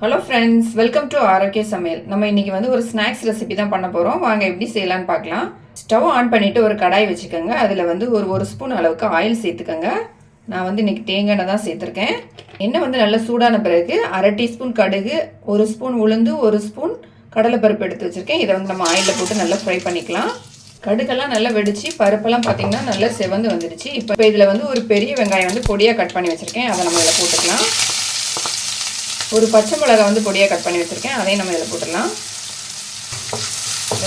Hello friends, welcome to ஆரோக்கிய சமையல். நம்ம இன்னைக்கு வந்து ஒரு ஸ்நாக்ஸ் ரெசிபி தான் பண்ண போகிறோம். வாங்க எப்படி செய்யலான்னு பார்க்கலாம். ஸ்டவ் ஆன் பண்ணிவிட்டு ஒரு கடாய் வச்சுக்கோங்க. அதில் வந்து ஒரு ஸ்பூன் அளவுக்கு ஆயில் சேர்த்துக்கோங்க. நான் வந்து இன்றைக்கி தேங்காய் எண்ணெய் தான் சேர்த்துருக்கேன். எண்ணெய் வந்து நல்லா சூடான பிறகு அரை டீஸ்பூன் கடுகு, ஒரு ஸ்பூன் உளுந்து, ஒரு ஸ்பூன் கடலைப்பருப்பு எடுத்து வச்சுருக்கேன். இதை வந்து நம்ம ஆயிலில் போட்டு நல்லா ஃப்ரை பண்ணிக்கலாம். கடுக்கெல்லாம் நல்லா வெடிச்சு பருப்பெல்லாம் பார்த்திங்கன்னா நல்லா செவந்து வந்துடுச்சு. இப்போ இதில் வந்து ஒரு பெரிய வெங்காயம் வந்து பொடியாக கட் பண்ணி வச்சுருக்கேன். அதை நம்ம இதில் போட்டுக்கலாம். ஒரு பச்சை மிளகாய் வந்து பொடியாக கட் பண்ணி வச்சுருக்கேன். அதையும் நம்ம இதில் போட்டுடலாம்.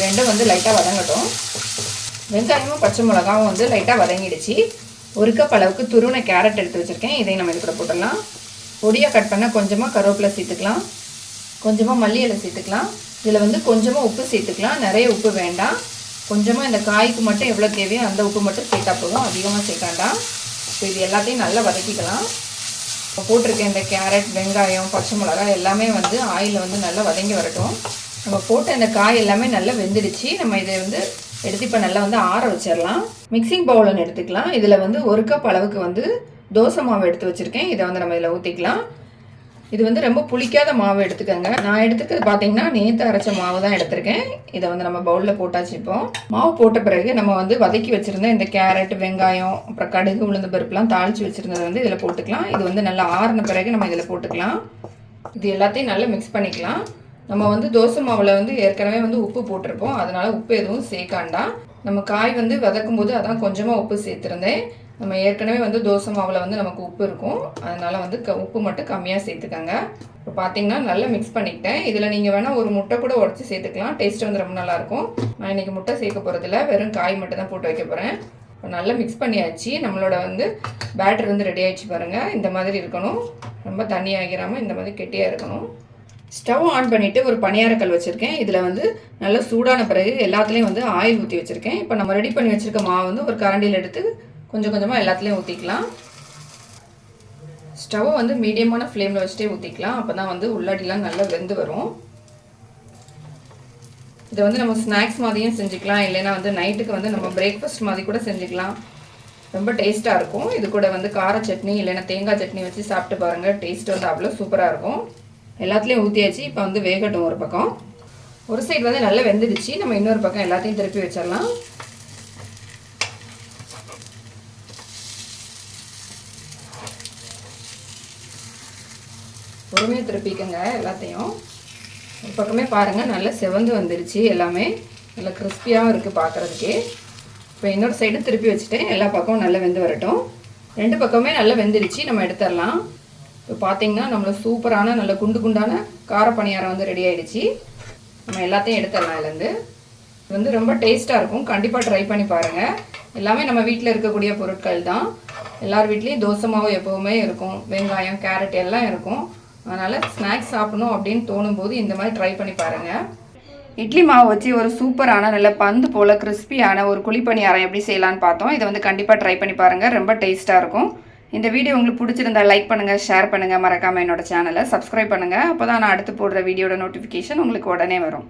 ரெண்டும் வந்து லைட்டாக வதங்கட்டும். வெங்காயமும் பச்சை மிளகாவும் வந்து லைட்டாக வதங்கிடுச்சு. ஒரு கப் அளவுக்கு துருவின கேரட் எடுத்து வச்சுருக்கேன். இதையும் நம்ம இது கூட போட்டுடலாம். பொடியாக கட் பண்ண கொஞ்சமாக கருவேப்பிலை சேர்த்துக்கலாம். கொஞ்சமாக மல்லி இலை சேர்த்துக்கலாம். இதில் வந்து கொஞ்சமாக உப்பு சேர்த்துக்கலாம். நிறைய உப்பு வேண்டாம். கொஞ்சமாக இந்த காய்க்கு மட்டும் எவ்வளோ தேவையோ அந்த உப்பு மட்டும் சேர்த்தா போதும். அதிகமாக சேர்க்காண்டாம். இப்போ இது எல்லாத்தையும் நல்லா வதக்கிக்கலாம். இப்போ போட்டிருக்கேன் இந்த கேரட், வெங்காயம், பச்சை மிளகாய் எல்லாமே வந்து ஆயிலில் வந்து நல்லா வதங்கி வரட்டும். நம்ம போட்ட இந்த காய் எல்லாமே நல்லா வெந்துடுச்சு. நம்ம இதை வந்து எடுத்து இப்போ நல்லா வந்து ஆற வச்சிடலாம். மிக்சிங் பவுல் எடுத்துக்கலாம். இதில் வந்து ஒரு கப் அளவுக்கு வந்து தோசை மாவு எடுத்து வச்சுருக்கேன். இதை வந்து நம்ம இதில் ஊற்றிக்கலாம். இது வந்து ரொம்ப புளிக்காத மாவு எடுத்துக்கோங்க. நான் எடுத்துக்கிறது பார்த்தீங்கன்னா நேற்று அரைச்ச மாவு தான் எடுத்திருக்கேன். இதை வந்து நம்ம பவுலில் போட்டாச்சு. இப்போ மாவு போட்ட பிறகு நம்ம வந்து வதக்கி வச்சுருந்த இந்த கேரட், வெங்காயம், அப்புறம் கடுகு, உளுந்து பருப்புலாம் தாளித்து வச்சுருந்ததை வந்து இதில் போட்டுக்கலாம். இது வந்து நல்லா ஆறின பிறகு நம்ம இதில் போட்டுக்கலாம். இது எல்லாத்தையும் நல்லா மிக்ஸ் பண்ணிக்கலாம். நம்ம வந்து தோசை மாவில் வந்து ஏற்கனவே வந்து உப்பு போட்டிருப்போம். அதனால் உப்பு எதுவும் சேர்க்காண்டாம். நம்ம காய் வந்து வதக்கும் போது அதான் கொஞ்சமாக உப்பு சேர்த்துருந்தேன். நம்ம ஏற்கனவே வந்து தோசை மாவில் வந்து நமக்கு உப்பு இருக்கும். அதனால் வந்து உப்பு மட்டும் கம்மியாக சேர்த்துக்கோங்க. இப்போ பார்த்தீங்கன்னா நல்லா மிக்ஸ் பண்ணிக்கிட்டேன். இதில் நீங்கள் வேணால் ஒரு முட்டை கூட உடச்சி சேர்த்துக்கலாம். டேஸ்ட்டு வந்து ரொம்ப நல்லாயிருக்கும். நான் இன்றைக்கி முட்டை சேர்க்க போகிறதில்ல, வெறும் காய் மட்டும் தான் போட்டு வைக்க போகிறேன். இப்போ நல்லா மிக்ஸ் பண்ணியாச்சு. நம்மளோட வந்து பேட்டர் வந்து ரெடி ஆகிடுச்சு பாருங்கள். இந்த மாதிரி இருக்கணும். ரொம்ப தண்ணி ஆகிராமல் இந்த மாதிரி கெட்டியாக இருக்கணும். ஸ்டவ் ஆன் பண்ணிவிட்டு ஒரு பணியாரக்கல் வச்சுருக்கேன். இதில் வந்து நல்லா சூடான பிறகு எல்லாத்துலேயும் வந்து ஆயில் ஊற்றி வச்சுருக்கேன். இப்போ நம்ம ரெடி பண்ணி வச்சுருக்க மாவு வந்து ஒரு கரண்டியில் எடுத்து கொஞ்சம் கொஞ்சமாக எல்லாத்துலேயும் ஊற்றிக்கலாம். ஸ்டவ்வை வந்து மீடியமான ஃப்ளேமில் வச்சுட்டே ஊற்றிக்கலாம். அப்போ தான் வந்து உள்ளாடிலாம் நல்லா வெந்து வரும். இதை வந்து நம்ம ஸ்நாக்ஸ் மாதிரியும் செஞ்சுக்கலாம். இல்லைன்னா வந்து நைட்டுக்கு வந்து நம்ம பிரேக்ஃபாஸ்ட் மாதிரி கூட செஞ்சுக்கலாம். ரொம்ப டேஸ்ட்டாக இருக்கும். இது கூட வந்து கார சட்னி இல்லைன்னா தேங்காய் சட்னி வச்சு சாப்பிட்டு பாருங்கள். டேஸ்ட் வந்து அவ்வளோ சூப்பராக இருக்கும். எல்லாத்துலேயும் ஊற்றியாச்சு. இப்போ வந்து வேகட்டும். ஒரு பக்கம் ஒரு சைடு வந்து நல்லா வெந்துடுச்சு. நம்ம இன்னொரு பக்கம் எல்லாத்தையும் திருப்பி வச்சிடலாம். பொறுமையாக திருப்பிக்கங்க எல்லாத்தையும். ஒரு பக்கமே பாருங்கள் நல்லா செவந்து வந்துருச்சு. எல்லாமே நல்லா கிறிஸ்பியாகவும் இருக்குது பார்க்குறதுக்கே. இப்போ இன்னொரு சைடு திருப்பி வச்சுட்டேன். எல்லா பக்கமும் நல்லா வெந்து வரட்டும். ரெண்டு பக்கமே நல்லா வெந்துருச்சு. நம்ம எடுத்துடலாம். இப்போ பார்த்தீங்கன்னா நம்மளை சூப்பரான நல்ல குண்டு குண்டான கார பணியாரம் வந்து ரெடி ஆகிடுச்சு. நம்ம எல்லாத்தையும் எடுத்துடலாம். இதுலேருந்து இது வந்து ரொம்ப டேஸ்ட்டாக இருக்கும். கண்டிப்பாக ட்ரை பண்ணி பாருங்கள். எல்லாமே நம்ம வீட்டில் இருக்கக்கூடிய பொருட்கள் தான். எல்லார் வீட்லேயும் தோசை மாவு எப்போவுமே இருக்கும். வெங்காயம், கேரட் எல்லாம் இருக்கும். அதனால் ஸ்நாக்ஸ் சாப்பிடணும் அப்படின்னு தோணும்போது இந்த மாதிரி ட்ரை பண்ணி பாருங்கள். இட்லி மாவு வச்சு ஒரு சூப்பரான நல்ல பந்து போல் கிறிஸ்பியான ஒரு குழிப்பணியாரம் எப்படி செய்யலான்னு பார்த்தோம். இதை வந்து கண்டிப்பாக ட்ரை பண்ணி பாருங்கள். ரொம்ப டேஸ்ட்டாக இருக்கும். இந்த வீடியோ உங்களுக்கு பிடிச்சிருந்தா லைக் பண்ணுங்கள், ஷேர் பண்ணுங்கள். மறக்காமல் என்னோட சேனலை சப்ஸ்கிரைப் பண்ணுங்கள். அப்போ தான் நான் அடுத்து போடுற வீடியோட நோட்டிஃபிகேஷன் உங்களுக்கு உடனே வரும்.